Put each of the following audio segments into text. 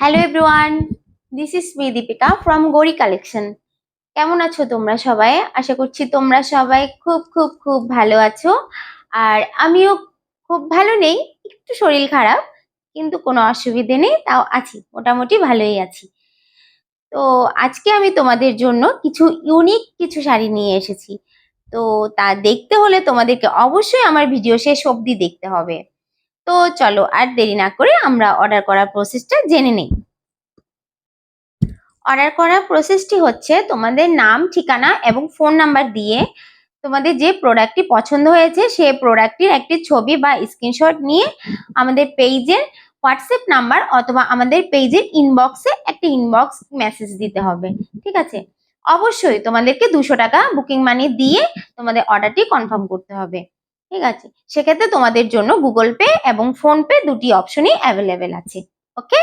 Hello everyone, this is me Deepika from Gauri collection. কেমন আছো তোমরা সবাই? আশা করছি তোমরা সবাই খুব খুব খুব ভালো আছো। আর আমিও খুব ভালো নেই, একটু শরীর খারাপ, কিন্তু কোনো অসুবিধে নেই, তাও আছি, মোটামুটি ভালোই আছি। তো আজকে আমি তোমাদের জন্য কিছু ইউনিক কিছু শাড়ি নিয়ে এসেছি। তো তা দেখতে হলে তোমাদেরকে অবশ্যই আমার ভিডিও শেষ অবধি দেখতে হবে। তো চলো আর দেরি না করে আমরা অর্ডার করার প্রসেসটা জেনে নিই। অর্ডার করার প্রসেসটি হচ্ছে তোমাদের নাম, ঠিকানা এবং ফোন নাম্বার দিয়ে তোমাদের যে প্রোডাক্টটি পছন্দ হয়েছে সেই প্রোডাক্টটির একটি ছবি বা স্ক্রিনশট নিয়ে আমাদের পেজের হোয়াটসঅ্যাপ নাম্বার অথবা আমাদের পেজের ইনবক্সে একটা ইনবক্স মেসেজ দিতে হবে। ঠিক আছে? অবশ্যই তোমাদেরকে 200 টাকা বুকিং মানি দিয়ে তোমাদের অর্ডারটি কনফার্ম করতে হবে। ঠিক আছে? সেক্ষেত্রে তোমাদের জন্য গুগল পে এবং ফোন পে দুটি অপশনই অ্যাভেলেবেল আছে। ওকে,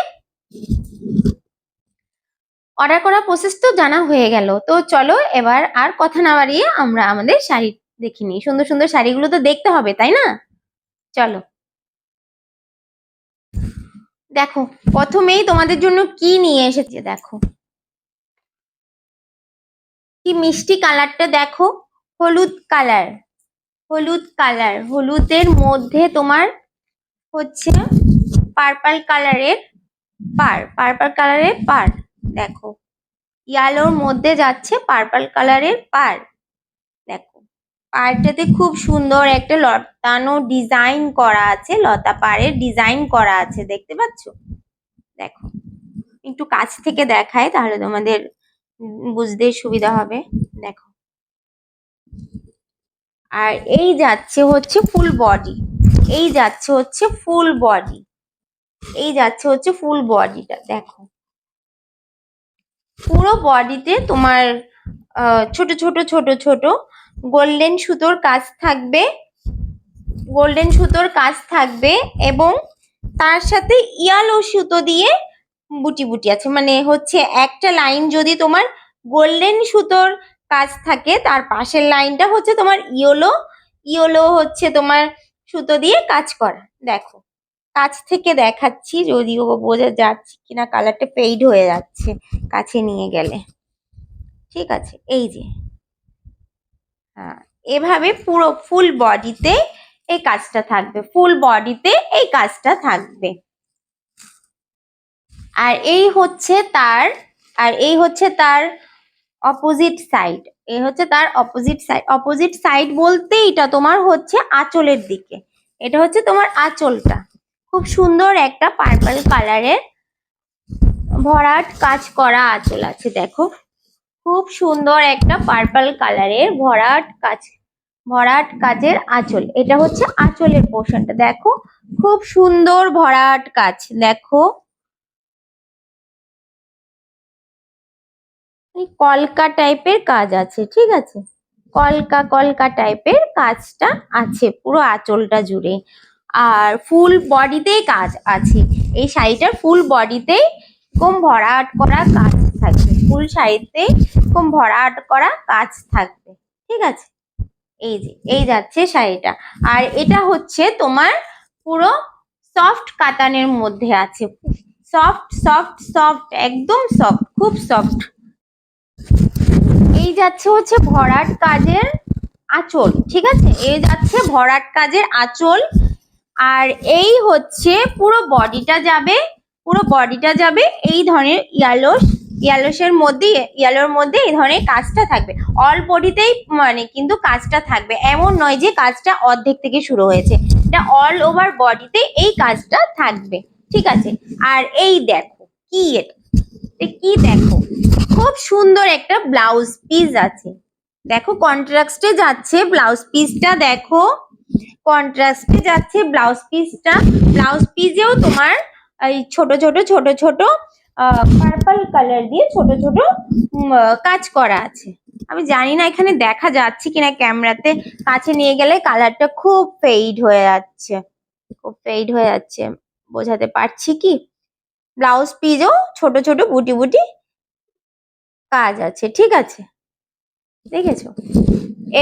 অর্ডার করার প্রসেস তো জানা হয়ে গেল। তো চলো এবার আর কথা না বাড়িয়ে আমরা আমাদের শাড়ি দেখে নিই। সুন্দর সুন্দর শাড়িগুলো তো দেখতে হবে, তাই না? চলো দেখো, প্রথমেই তোমাদের জন্য কি নিয়ে এসেছে দেখো, কি মিষ্টি কালারটা দেখো, হলুদ কালার। হলুদ কালার, হলুদের মধ্যে তোমার হচ্ছে পার্পল কালারের পার্পল কালারের পার দেখো, ইয়ালোর মধ্যে যাচ্ছে পার্পল কালারের পার। দেখো পাড়টাতে খুব সুন্দর একটা লতানো ডিজাইন করা আছে, লতা পাড়ের ডিজাইন করা আছে, দেখতে পাচ্ছ? দেখো একটু কাছ থেকে দেখায় তাহলে তোমাদের বুঝতে সুবিধা হবে। দেখো, আর এই যাচ্ছে হচ্ছে ফুল বডি, এই যাচ্ছে হচ্ছে ফুল বডি, এই যাচ্ছে হচ্ছে ফুল বডিটা। দেখো পুরো বডিতে তোমার ছোট ছোট ছোট ছোট গোল্ডেন সুতোর কাজ থাকবে, গোল্ডেন সুতোর কাজ থাকবে এবং তার সাথে ইয়ালো সুতো দিয়ে বুটি বুটি আছে, মানে হচ্ছে একটা লাইন যদি তোমার গোল্ডেন সুতোর কাজ থাকে তার পাশের লাইনটা হচ্ছে তোমার ইয়েলো, ইয়েলো হচ্ছে তোমার সুতো দিয়ে কাজ করা। দেখো কাছ থেকে দেখাচ্ছি, যদিও বোঝা যাচ্ছে কিনা, কালারটা ফেড হয়ে যাচ্ছে কাছে নিয়ে গেলে। ঠিক আছে, এই যে হ্যাঁ, এভাবে পুরো ফুল বডিতে এই কাজটা থাকবে, ফুল বডিতে এই কাজটা থাকবে। আর এই হচ্ছে তার, আর এই হচ্ছে তার অপোজিট সাইড, এই হচ্ছে তার অপোজিট সাইড। অপোজিট সাইড বলতে এটা তোমার হচ্ছে আঁচলের দিকে, এটা হচ্ছে তোমার আঁচলটা। খুব সুন্দর একটা পার্পল কালারের ভরাট কাজ করা আঁচল আছে। দেখো খুব সুন্দর একটা পার্পল কালারের ভরাট কাজের আঁচল। এটা হচ্ছে আঁচলের পোর্শনটা। দেখো খুব সুন্দর ভরাট কাজ, দেখো কলকা টাইপের কাজ আছে। ঠিক আছে, কলকা কলকা টাইপের কাজটা আছে পুরো আঁচলটা জুড়ে, আর ফুল বডিতেই কাজ আছে। এই শাড়িটার ফুল বডিতেই কম ভরাট করা কাজ থাকবে, ফুল শাড়িতে কম ভরাট করা কাজ থাকবে। ঠিক আছে, এই যে এই যাচ্ছে শাড়িটা। আর এটা হচ্ছে তোমার পুরো সফট কাতানের মধ্যে আছে, সফট সফট সফট, একদম সফট, খুব সফট। এই যাচ্ছে হচ্ছে ভরাট কাজের আঁচল। ঠিক আছে, এই যাচ্ছে ভরাট কাজের আঁচল। আর এই হচ্ছে পুরো বডিটা যাবে, পুরো বডিটা যাবে এই ধরনের ইয়ালোর মধ্যে এই ধরনের কাজটা থাকবে। অল বডিতেই মানে কিন্তু কাজটা থাকবে, এমন নয় যে কাজটা অর্ধেক থেকে শুরু হয়েছে, এটা অল ওভার বডিতে এই কাজটা থাকবে। ঠিক আছে, আর এই দেখো কি, এটা কি দেখো, খুব সুন্দর একটা ব্লাউজ পিস আছে। দেখো কন্ট্রাস্টে যাচ্ছে ব্লাউজ পিসটা, দেখো কন্ট্রাস্টে যাচ্ছে ব্লাউজ পিসটা। ব্লাউজ পিসেও তোমার এই ছোট ছোট ছোট ছোট পার্পল কালার দিয়ে ছোট ছোট কাজ করা আছে। আমি জানি না এখানে দেখা যাচ্ছে কিনা, ক্যামেরাতে কাছে নিয়ে গেলে কালারটা খুব ফেড হয়ে যাচ্ছে, খুব ফেড হয়ে যাচ্ছে, বোঝাতে পারছি কি? ব্লাউজ পিসেও ছোট ছোট বুটি বুটি কাজ আছে। ঠিক আছে, দেখেছো?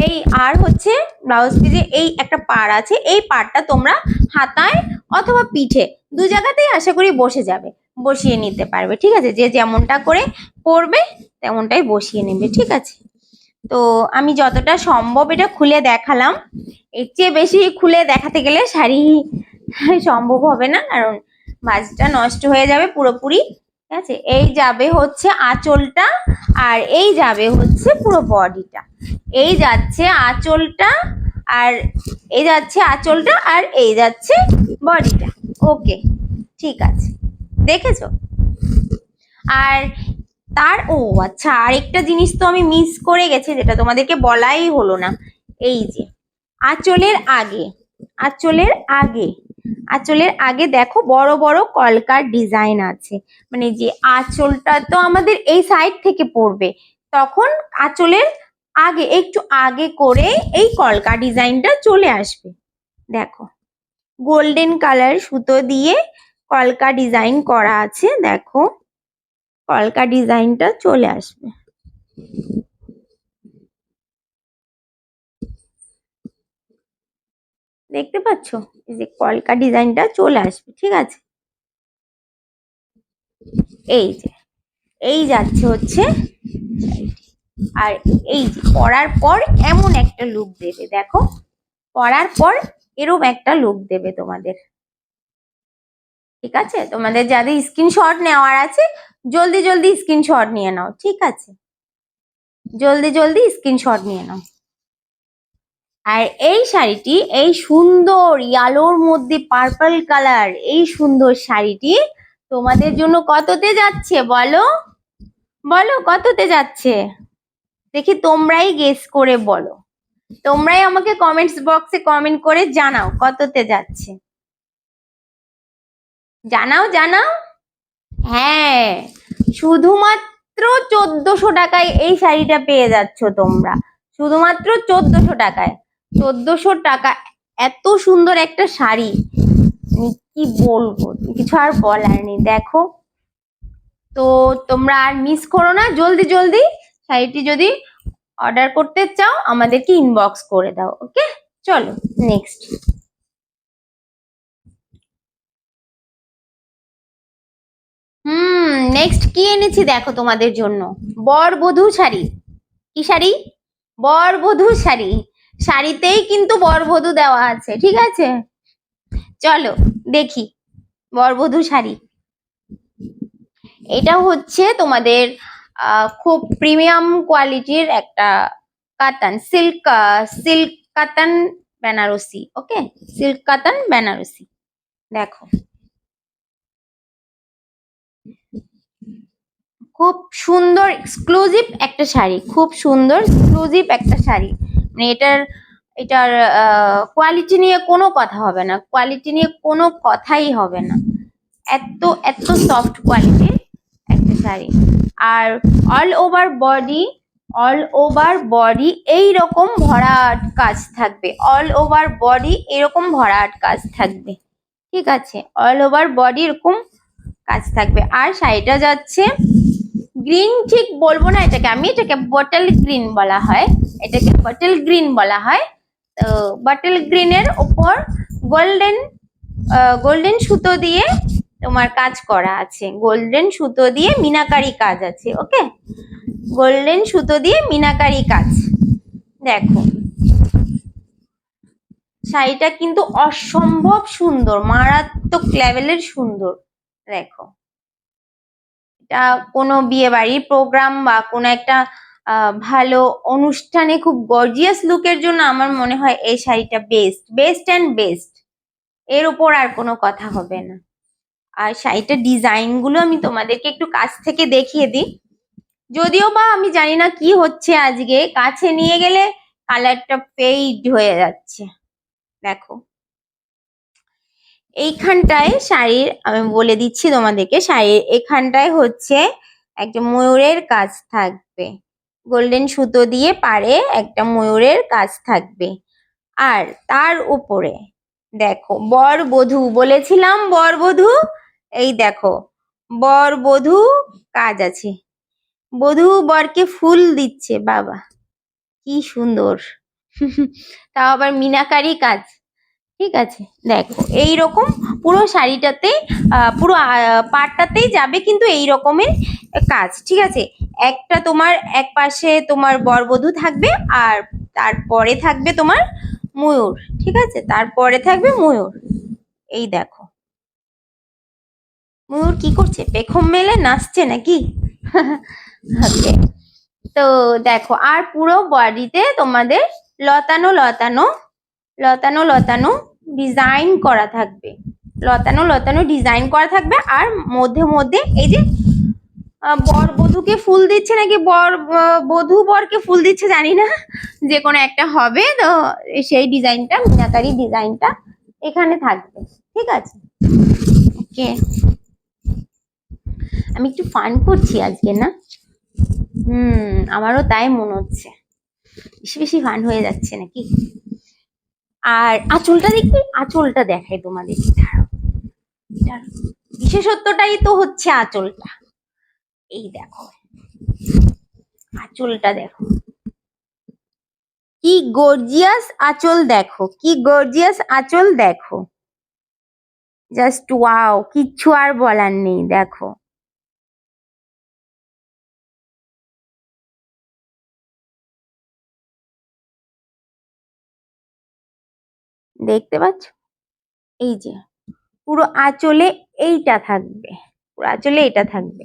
এই আর হচ্ছে ব্লাউজ পিসে এই একটা পাড় আছে, এই পাড়টা তোমরা হাতায় অথবা পিঠে দু জায়গাতেই আশা করি বসে যাবে। বসিয়ে নিতে পারবে, ঠিক আছে? যে যেমনটা করে পরবে তেমনটাই বসিয়ে নেবে, ঠিক আছে? তো আমি যতটা সম্ভব এটা খুলে দেখালাম। এর চেয়ে বেশি খুলে দেখাতে গেলে শাড়ি সম্ভব হবে না, কারণ ভাঁজটা নষ্ট হয়ে যাবে পুরোপুরি, ঠিক আছে? এই যাবে হচ্ছে আঁচলটা, আর এই যাবে হচ্ছে পুরো বডিটা। এই যাচ্ছে আঁচলটা, আর এই যাচ্ছে আঁচলটা, আর এই যাচ্ছে বডিটা। ওকে, ঠিক আছে, দেখেছো? আর ও আচ্ছা, আরেকটা জিনিস তো আমি মিস করে গেছি, যেটা তোমাদেরকে বলাই হলো না। এই যে আঁচলের আগে, আঁচলের আগে, আঁচলের আগে দেখো বড় বড় কলকার ডিজাইন আছে। মানে যে আঁচলটা তো আমাদের এই সাইড থেকে পড়বে, তখন আঁচলের আগে একটু আগে করে এই কলকা ডিজাইনটা চলে আসবে। দেখো গোল্ডেন কালার সুতো দিয়ে কলকা ডিজাইন করা আছে, দেখো কলকা ডিজাইনটা চলে আসবে। দেখতে পাচ্ছ? এই যে কলকা ডিজাইনটা চলে আসবে, ঠিক আছে? এই যে এই যাচ্ছে হচ্ছে, আর এই যে পরার পর এমন একটা লুক দেবে, দেখো পরার পর এরকম একটা লুক দেবে তোমাদের, ঠিক আছে? তোমাদের যাদের স্ক্রিনশট নেওয়ার আছে জলদি জলদি স্ক্রিনশট নিয়ে নাও, ঠিক আছে? জলদি জলদি স্ক্রিনশট নিয়ে নাও। আর এই শাড়িটি, এই সুন্দর ইয়ালোর মধ্যে পার্পল কালার, এই সুন্দর শাড়িটি তোমাদের জন্য কততে যাচ্ছে বলো? বলো কততে যাচ্ছে? দেখি তোমরাই গেস করে বলো, তোমরাই আমাকে কমেন্টস বক্সে কমেন্ট করে জানাও কততে যাচ্ছে। জানাও জানাও। হ্যাঁ, শুধুমাত্র 1400 টাকায় এই শাড়িটা পেয়ে যাচ্ছ তোমরা, শুধুমাত্র 1400 টাকায়। 1400 টাকা, এত সুন্দর একটা শাড়ি, কি বলবো, কিছু আর বলার নেই। দেখো, তো তোমরা আর মিস করো না, জলদি জলদি শাড়িটি যদি অর্ডার করতে চাও আমাদেরকে ইনবক্স করে দাও। ওকে, চলো নেক্সট। নেক্সট কি এনেছি দেখো তোমাদের জন্য, বর বধূ শাড়ি। কি শাড়ি? বর বধূ শাড়ি। শাড়িতেই কিন্তু বর বধূ দেওয়া আছে, ঠিক আছে? চলো দেখি বর বধূ শাড়ি। এটা হচ্ছে তোমাদের খুব প্রিমিয়াম কোয়ালিটির একটা কাতান, সিল্ক, সিল্ক কাতান বেনারসি। ওকে, সিল্ক কাতান বেনারসি। দেখো খুব সুন্দর এক্সক্লুসিভ একটা শাড়ি, খুব সুন্দর এক্সক্লুসিভ একটা শাড়ি। মানে এটার কোয়ালিটি নিয়ে কোনো কথা হবে না, কোয়ালিটি নিয়ে কোনো কথাই হবে না। এত এত সফট কোয়ালিটির একটা শাড়ি। আর all over body, all over body এইরকম ভরাট কাজ থাকবে, অল ওভার বডি এরকম ভরাট কাজ থাকবে, ঠিক আছে? অল ওভার বডি এরকম কাজ থাকবে। আর শাড়িটা যাচ্ছে গ্রিন, ঠিক বলবো না এটাকে, আমি এটাকে বটল গ্রিন বলা হয়, এটাকে বটল গ্রিন বলা হয়। তো বটল গ্রিনের ওপর গোল্ডেন, গোল্ডেন সুতো দিয়ে তোমার কাজ করা আছে, গোল্ডেন সুতো দিয়ে মিনাকারি কাজ আছে। ওকে, গোল্ডেন সুতো দিয়ে মিনাকারি কাজ। দেখো শাড়িটা কিন্তু অসম্ভব সুন্দর, মারাত্মক লেভেলের সুন্দর। দেখো এটা কোনো বিয়ে বাড়ির প্রোগ্রাম বা কোনো একটা ভালো অনুষ্ঠানে খুব গর্জিয়াস লুকের জন্য আমার মনে হয় এই শাড়িটা বেস্ট, বেস্ট অ্যান্ড বেস্ট। এর উপর আর কোনো কথা হবে না। আর শাড়িটার ডিজাইন গুলো আমি তোমাদেরকে একটু কাছ থেকে দেখিয়ে দিই, যদিও বা আমি জানি না কি হচ্ছে আজকে, কাছে নিয়ে গেলে কালারটা ফেড হয়ে যাচ্ছে। দেখো এইখানটায় শাড়ির, আমি বলে দিচ্ছি তোমাদেরকে, শাড়ির এখানটায় হচ্ছে একটা ময়ূরের কাজ থাকবে, গোল্ডেন সুতো দিয়ে পাড়ে একটা ময়ূরের কাজ থাকবে। আর তার উপরে দেখো বর বধূ, বলেছিলাম বর বধূ, এই দেখো বর বধূ কাজ আছে, বধূ বরকে ফুল দিচ্ছে, বাবা কি সুন্দর তাও আবার মিনাকারি কাজ। ঠিক আছে, দেখো এইরকম পুরো শাড়িটাতে পুরো পাড়টাতেই যাবে কিন্তু এই রকমের কাজ। ঠিক আছে, একটা তোমার এক পাশে তোমার বরবধূ থাকবে আর তারপরে থাকবে তোমার ময়ূর। ঠিক আছে, তারপরে থাকবে ময়ূর। এই দেখো ময়ূর কি করছে, পেখম মেলে নাচছে নাকি? ওকে, তো দেখো আর পুরো বডিতে তোমাদের লতানো লতানো লতানো লতানো ডিজাইন করা থাকবে, লতানো লতানো ডিজাইন করা থাকবে। আর মধ্যে মধ্যে এই যে বর বধূকে ফুল দিচ্ছে নাকি বধূ বরকে ফুল দিচ্ছে জানি না, যে কোনো একটা হবে। তো সেই ডিজাইনটা, মিনাকারি ডিজাইনটা এখানে থাকবে। ঠিক আছে, ওকে। আমি একটু ফান করছি আজকে না? আমারও তাই মনে হচ্ছে, বেশি বেশি ফান হয়ে যাচ্ছে নাকি? আর আঁচলটা দেখি, আঁচলটা দেখাই তোমাদের। বিশেষত্বটাই তো হচ্ছে আঁচলটা। এই দেখো আঁচলটা, দেখো কি গর্জিয়াস আঁচল, দেখো কি গর্জিয়াস আঁচল, দেখো জাস্ট ওয়াও, কিচ্ছু আর বলার নেই। দেখো দেখতে পাচ্ছ, এই যে পুরো আঁচলে এইটা থাকবে, পুরো আঁচলে এটা থাকবে।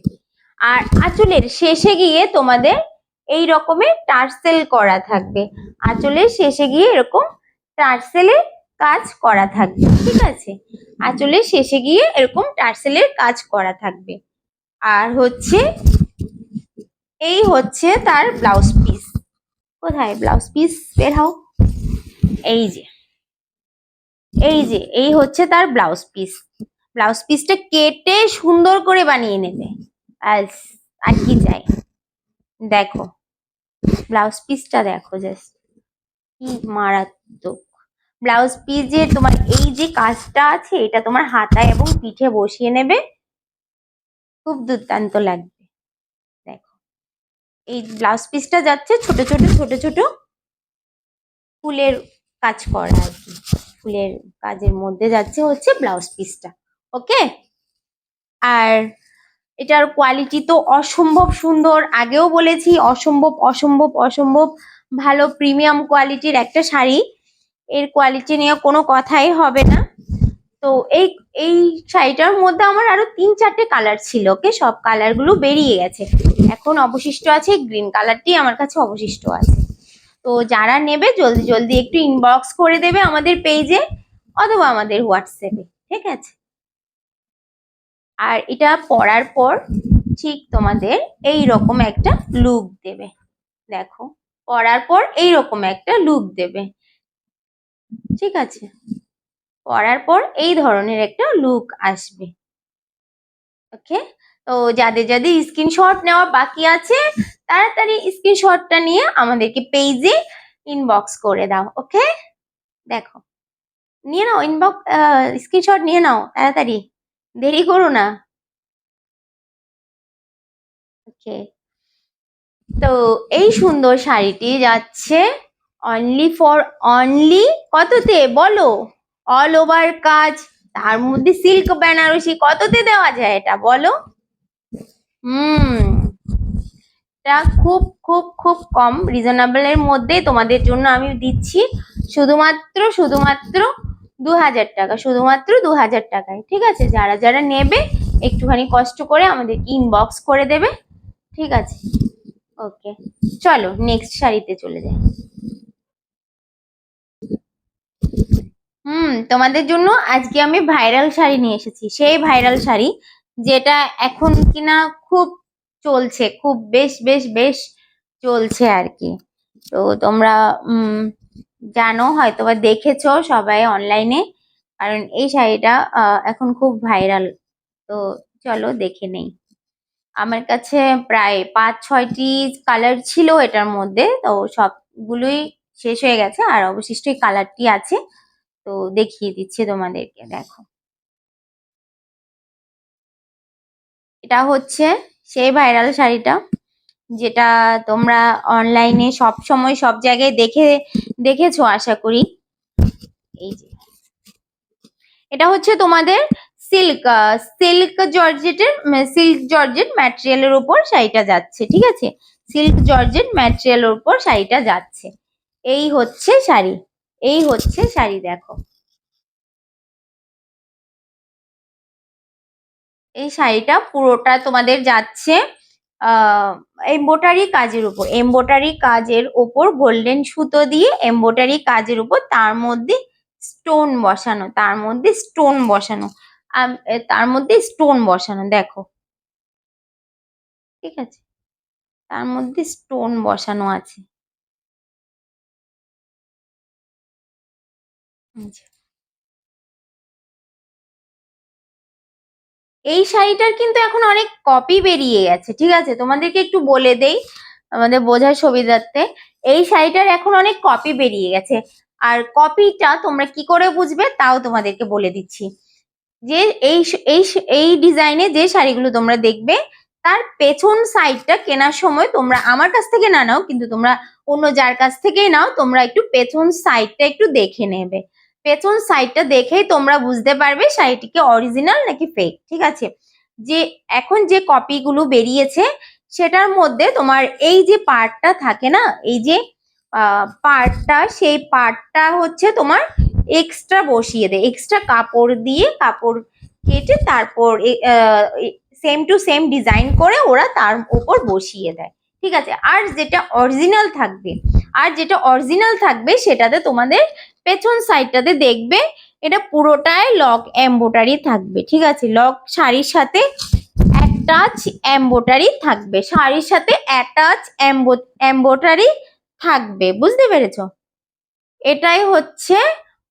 আর আঁচলের শেষে গিয়ে তোমাদের এই রকমের টার্সেল করা থাকবে, আঁচলের শেষে গিয়ে এরকম টার্সেলের কাজ করা থাকবে। ঠিক আছে, আঁচলের শেষে গিয়ে এরকম টার্সেলের কাজ করা থাকবে। আর হচ্ছে এই হচ্ছে তার ব্লাউজ পিস। কোথায় ব্লাউজ পিস, বের হও। এই যে এই হচ্ছে তার ব্লাউজ পিস। ব্লাউজ পিসটা কেটে সুন্দর করে বানিয়ে নেবে, আর কি চাই। দেখো ব্লাউজ পিসটা দেখো, জাস্ট কি মারাত্মক ব্লাউজ পিস। যে তোমার এই যে কাজটা আছে, এটা তোমার হাতায় এবং পিঠে বসিয়ে নেবে, খুব দুর্দান্ত লাগবে। দেখো এই ব্লাউজ পিসটা যাচ্ছে ছোট ছোট ছোট ছোট ফুলের কাজ করা আর কি, ফুলের কাজের মধ্যে যাচ্ছে হচ্ছে ব্লাউজ পিসটা। ওকে, আর এটার কোয়ালিটি তো অসম্ভব সুন্দর, আগেও বলেছি অসম্ভব অসম্ভব অসম্ভব ভালো প্রিমিয়াম কোয়ালিটির একটা শাড়ি। এর কোয়ালিটি নিয়ে কোনো কথাই হবে না। তো এই এই শাড়িটার মধ্যে আমার আরো 3-4টে কালার ছিল, ওকে, সব কালারগুলো বেরিয়ে গেছে। এখন অবশিষ্ট আছে গ্রিন কালারটি আমার কাছে অবশিষ্ট আছে। তো যারা নেবে জলদি জলদি একটু ইনবক্স করে দেবে আমাদের পেজে অথবা আমাদের হোয়াটসঅ্যাপে। ঠিক আছে, আর এটা পরার পর ঠিক তোমাদের এই রকম একটা লুক দেবে। দেখো পরার পর এই রকম একটা লুক দেবে। ঠিক আছে, পরার পর এই ধরনের একটা লুক আসবে। ওকে, তো যাদের যাদের স্ক্রিনশট নেওয়া বাকি আছে তাড়াতাড়ি স্ক্রিনশটটা নিয়ে আমাদেরকে পেজে ইনবক্স করে দাও। ওকে, দেখো নিয়ে নাও ইনবক্স, স্ক্রিনশট নিয়ে নাও তাড়াতাড়ি, দেরি করো না। ওকে, তো এই সুন্দর শাড়িটি যাচ্ছে অনলি কততে বলো? অল ওভার কাজ, তার মধ্যে সিল্ক বেনারসি, কততে দেওয়া যায় এটা বলো? এটা খুব খুব খুব কম রিজনেবল এর মধ্যে তোমাদের জন্য আমি দিচ্ছি, শুধুমাত্র 2000 টাকা, শুধুমাত্র 2000 টাকায়। ঠিক আছে, যারা যারা নেবে একটুখানি কষ্ট করে আমাদেরকে ইনবক্স করে দেবে। ঠিক আছে, ওকে, চলো নেক্সট শাড়িতে চলে যাই। তোমাদের জন্য আজকে আমি ভাইরাল শাড়ি নিয়ে এসেছি, সেই ভাইরাল শাড়ি যেটা এখন কিনা খুব চলছে, খুব বেশ বেশ বেশ চলছে আর কি। তো তোমরা জানো, হয়তো বা দেখেছো সবাই অনলাইনে, কারণ এই শাড়িটা এখন খুব ভাইরাল। তো চলো দেখে নেই। আমার কাছে প্রায় 5-6টি কালার ছিল এটার মধ্যে, তো সবগুলোই শেষ হয়ে গেছে, আর অবশিষ্ট এই কালারটি আছে। তো দেখিয়ে দিচ্ছি তোমাদেরকে, দেখো এটা হচ্ছে সেই ভাইরাল শাড়িটা যেটা তোমরা অনলাইনে সব সময় সব জায়গায় দেখেছো আশা করি। এই যে এটা হচ্ছে তোমাদের সিল্ক জর্জেট ম্যাটেরিয়ালের উপর শাড়িটা যাচ্ছে, ঠিক আছে? সিল্ক জর্জেট ম্যাটেরিয়ালের উপর শাড়িটা যাচ্ছে। এই হচ্ছে শাড়ি, এই হচ্ছে শাড়ি। দেখো এই শাড়িটা পুরোটা তোমাদের যাচ্ছে এমব্রয়ডারি কাজের উপর, এমব্রয়ডারি কাজের উপর গোল্ডেন সুতো দিয়ে এমব্রয়ডারি কাজের উপর তার মধ্যে স্টোন বসানো, তার মধ্যে স্টোন বসানো, তার মধ্যে স্টোন বসানো। দেখো ঠিক আছে, তার মধ্যে স্টোন বসানো আছে। এই শাড়িটার কিন্তু এখন অনেক কপি বেরিয়ে গেছে, ঠিক আছে? তোমাদেরকে একটু বলে দেই আমাদের বোঝার সুবিধার্থে, এই শাড়িটার এখন অনেক কপি বেরিয়ে গেছে। আর কপিটা তোমরা কি করে বুঝবে তাও তোমাদেরকে বলে দিচ্ছি। যে এই এই ডিজাইনে যে শাড়িগুলো তোমরা দেখবে তার পেছন সাইডটা কেনার সময় তোমরা আমার কাছ থেকে না নাও, কিন্তু তোমরা অন্য যার কাছ থেকেই নাও, তোমরা একটু পেছন সাইডটা একটু দেখে নেবে। পেছন সাইডটা দেখেই তোমরা বুঝতে পারবে শাড়িটিকে অরিজিনাল নাকি ফেক, ঠিক আছে? যে এখন যে কপিগুলো বেরিয়েছে সেটার মধ্যে তোমার এই যে পার্টটা থাকে না, এই যে পার্টটা, সেই পার্টটা হচ্ছে তোমার এক্সট্রা বসিয়ে দেয়, এক্সট্রা কাপড় দিয়ে কাপড় কেটে তারপর সেম টু সেম ডিজাইন করে ওরা তার উপর বসিয়ে দেয়, ঠিক আছে? আর যেটা অরিজিনাল থাকবে, আর যেটা অরিজিনাল থাকবে সেটাতে তোমাদের পেছন সাইডটাতে দেখবে এটা পুরোটাই লক এমব্রয়ডারি থাকবে, ঠিক আছে? লক শাড়ির সাথে অ্যাটাচ এমব্রয়ডারি থাকবে, শাড়ির সাথে অ্যাটাচ এমব্রয়ডারি থাকবে, বুঝতে পেরেছো? এটাই হচ্ছে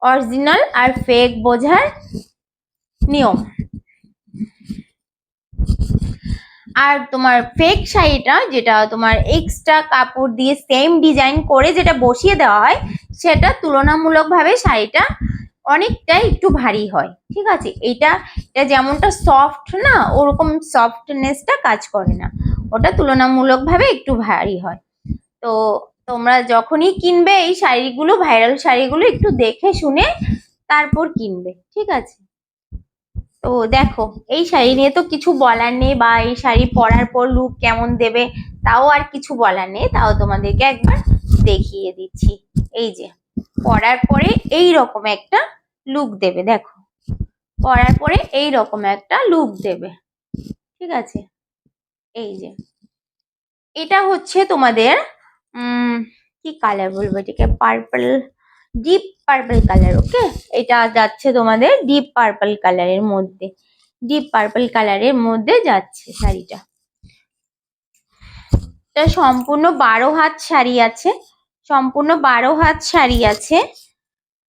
অরিজিনাল আর ফেক বোঝার নিয়ম। আর তোমার ফেক শাড়িটা যেটা তোমার এক্সট্রা কাপড় দিয়ে সেম ডিজাইন করে যেটা বসিয়ে দেওয়া হয়, সেটা তুলনামূলকভাবে শাড়িটা অনেকটাই একটু ভারী হয়, ঠিক আছে? এটা যেমনটা সফট না, ওরকম সফটনেসটা কাজ করে না, ওটা তুলনামূলকভাবে একটু ভারী হয়। তো তোমরা যখনই কিনবে এই শাড়িগুলো, ভাইরাল শাড়িগুলো একটু দেখে শুনে তারপর কিনবে, ঠিক আছে? তো দেখো এই শাড়ি নিয়ে তো কিছু বলার নেই, বা এই শাড়ি পরার পর লুক কেমন দেবে তাও আর কিছু বলার নেই, তাও তোমাদেরকে একবার দেখিয়ে দিচ্ছি। এই যে পরার পরে এই রকম একটা লুক দেবে, দেখো পরার পরে এই রকম একটা লুক দেবে, ঠিক আছে? এই যে এটা হচ্ছে তোমাদের কি কালার বলবো এটাকে, পার্পল, ডিপ পার্পল কালার, ওকে? এটা যাচ্ছে তোমাদের ডিপ পার্পল কালারের মধ্যে, ডিপ পার্পল কালারের মধ্যে যাচ্ছে শাড়িটা। এটা সম্পূর্ণ 12 হাত শাড়ি আছে, সম্পূর্ণ 12 হাত শাড়ি আছে,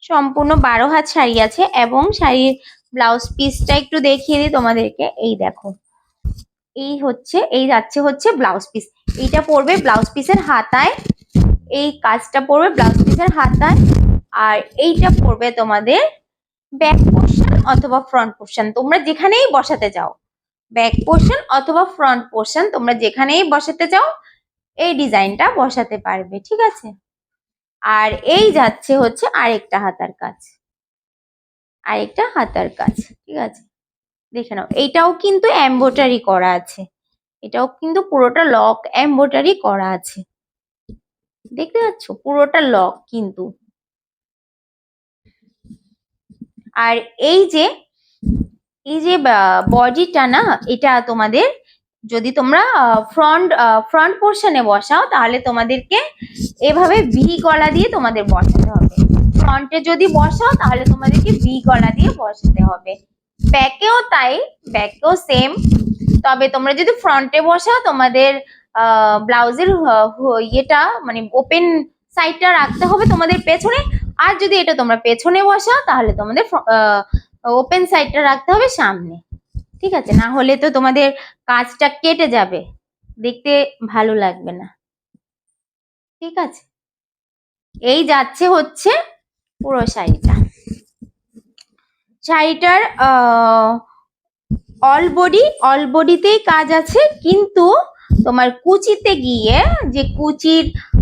সম্পূর্ণ 12 হাত শাড়ি আছে। এবং শাড়ির ব্লাউজ পিসটা একটু দেখিয়ে দিই তোমাদেরকে। এই দেখো, এই হচ্ছে, এই যাচ্ছে হচ্ছে ব্লাউজ পিস, এইটা পড়বে ব্লাউজ পিসের হাতায়, এই কাজটা পড়বে ব্লাউজ পিসের হাতায়, আর এইটা পড়বে তোমাদের ব্যাক পোর্শন অথবা ফ্রন্ট পোর্শন, তোমরা যেখানেই বসাতে চাও, ব্যাক পোর্শন অথবা ফ্রন্ট পোর্শন তোমরা যেখানেই বসাতে চাও এই ডিজাইনটা বসাতে পারবে, ঠিক আছে? আর এই যাচ্ছে হচ্ছে আরেকটা হাতার কাজ, আরেকটা হাতার কাজ, ঠিক আছে? দেখে নাও, এইটাও কিন্তু এমব্রয়ডারি করা আছে, এটাও কিন্তু পুরোটা লক এমব্রয়ডারি করা আছে, দেখতে পাচ্ছ পুরোটা লক কিন্তু। আর এই যে বডিটা না, এটা তোমাদের যদি তোমরা ফ্রন্ট পোর্শনে বসাও তাহলে তোমাদেরকে এভাবে ভি গলা দিয়ে তোমাদের বসাতে হবে, ফ্রন্টে যদি বসাও তাহলে তোমাদেরকে ভি গলা দিয়ে বসাতে হবে, ব্যাকেও তাই, ব্যাকেও সেম। তবে তোমরা যদি ফ্রন্টে বসাও তোমাদের ব্লাউজের ইয়েটা মানে ওপেন সাইডটা রাখতে হবে তোমাদের পেছনে, আর যদি এটা তোমরা পেছনে বসাও তাহলে তোমাদের ওপেন সাইডটা রাখতে হবে সামনে, ঠিক আছে? না হলে তো তোমাদের কাজটা কেটে যাবে, দেখতে ভালো লাগবে না, ঠিক আছে? এই যাচ্ছে হচ্ছে পুরো শাড়িটা, শাড়িটার অল বডিতেই কাজ আছে, কিন্তু তোমার কুচিতে গিয়ে যে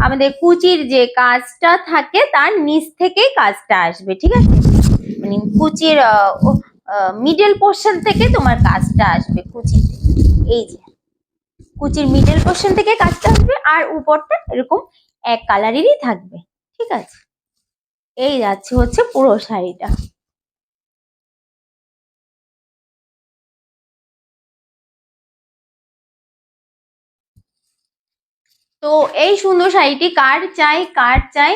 আমাদের কুচির যে কাজটা থাকে তার নিচ থেকেই কাজটা আসবে, ঠিক আছে? কুচির মিডল পোর্শন থেকে তোমার কাজটা আসবে, কুচিতে এই যে কুচির মিডল পোর্শন থেকে কাজটা আসবে, আর উপরটা এরকম এক কালারেরই থাকবে, ঠিক আছে। এই যাচ্ছে হচ্ছে পুরো শাড়িটা। তো এই সুন্দর শাড়িটি কার চাই কার চাই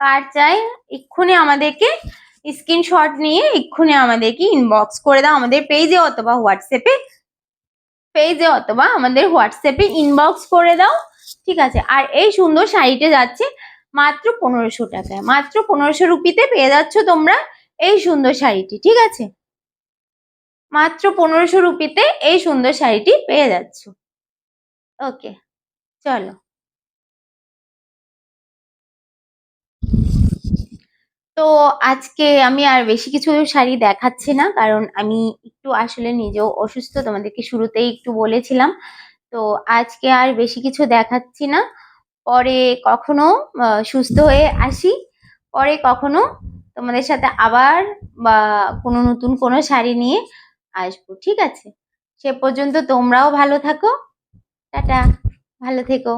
কার চাই, এক্ষুনি আমাদেরকে স্ক্রিনশট নিয়ে এক্ষুনি আমাদেরকে ইনবক্স করে দাও আমাদের পেজে অথবা হোয়াটসঅ্যাপে ইনবক্স করে দাও, ঠিক আছে। আর এই সুন্দর শাড়িটা যাচ্ছে মাত্র 1500 টাকায়, মাত্র 1500 রুপিতে পেয়ে যাচ্ছ তোমরা এই সুন্দর শাড়িটি, ঠিক আছে। মাত্র 1500 রুপিতে এই সুন্দর শাড়িটি পেয়ে যাচ্ছ। ওকে, চলো। তো আজকে আমি আর বেশি কিছু শাড়ি দেখাচ্ছি না, কারণ আমি একটু আসলে নিজেও অসুস্থ, তোমাদেরকে শুরুতেই একটু বলেছিলাম। তো আজকে আর বেশি কিছু দেখাচ্ছি না, পরে কখনো সুস্থ হয়ে আসি, পরে কখনো তোমাদের সাথে আবার বা কোনো নতুন কোনো শাড়ি নিয়ে আসবো, ঠিক আছে। সে পর্যন্ত তোমরাও ভালো থাকো, টাটা, ভালো থেকো।